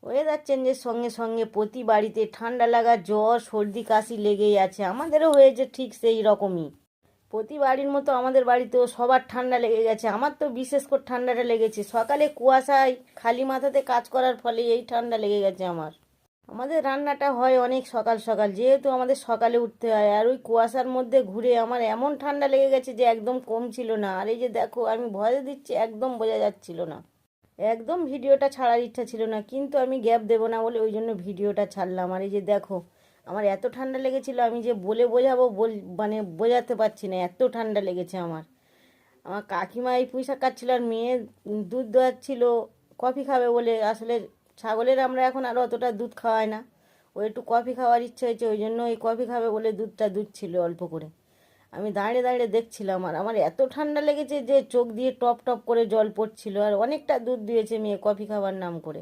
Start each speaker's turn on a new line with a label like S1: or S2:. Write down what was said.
S1: Weather চেঞ্জের সঙ্গে সঙ্গে প্রতি বাড়িতে ঠান্ডা লাগা, জ্বর, সর্দি, কাশি লেগেই আছে। আমাদেরও হয়েছে ঠিক সেই রকমই। প্রতি বাড়ির মতো আমাদের বাড়িতেও সবার ঠান্ডা লেগে গেছে। আমার তো বিশেষ করে ঠান্ডাটা লেগেছে। সকালে কুয়াশায় খালি মাথাতে কাজ করার ফলে এই ঠান্ডা লেগে গেছে আমার। আমাদের রান্নাটা হয় অনেক সকাল সকাল, যেহেতু আমাদের সকালে উঠতে হয়, আর ওই কুয়াশার মধ্যে ঘুরে আমার এমন ঠান্ডা লেগে গেছে যে একদম কম ছিল না। আর এই যে দেখো, আমি ভয়েস দিচ্ছি, একদম বোঝা যাচ্ছিল না। একদম ভিডিওটা ছাড়ার ইচ্ছা ছিল না, কিন্তু আমি গ্যাপ দেবো না বলে ওই জন্য ভিডিওটা ছাড়লাম। আর এই যে দেখো, আমার এত ঠান্ডা লেগেছিল, আমি যে বলে বোঝাবো মানে বোঝাতে পারছি না, এত ঠান্ডা লেগেছে আমার। আমার কাকিমা এই পুঁই শাক কাটছিল, আর মেয়ে দুধ দোয়াচ্ছিল কফি খাবে বলে। আসলে ছাগলের আমরা এখন আর অতটা দুধ খাওয়াই না, ও একটু কফি খাওয়ার ইচ্ছে হয়েছে, ওই জন্য এই কফি খাবে বলে দুধটা দুধছিল অল্প করে। আমি দাঁড়িয়ে দাঁড়িয়ে দেখছিলাম, আর আমার এত ঠান্ডা লেগেছে যে চোখ দিয়ে টপ টপ করে জল পড়ছিল। আর অনেকটা দুধ দিয়েছে মেয়ে কফি খাবার নাম করে।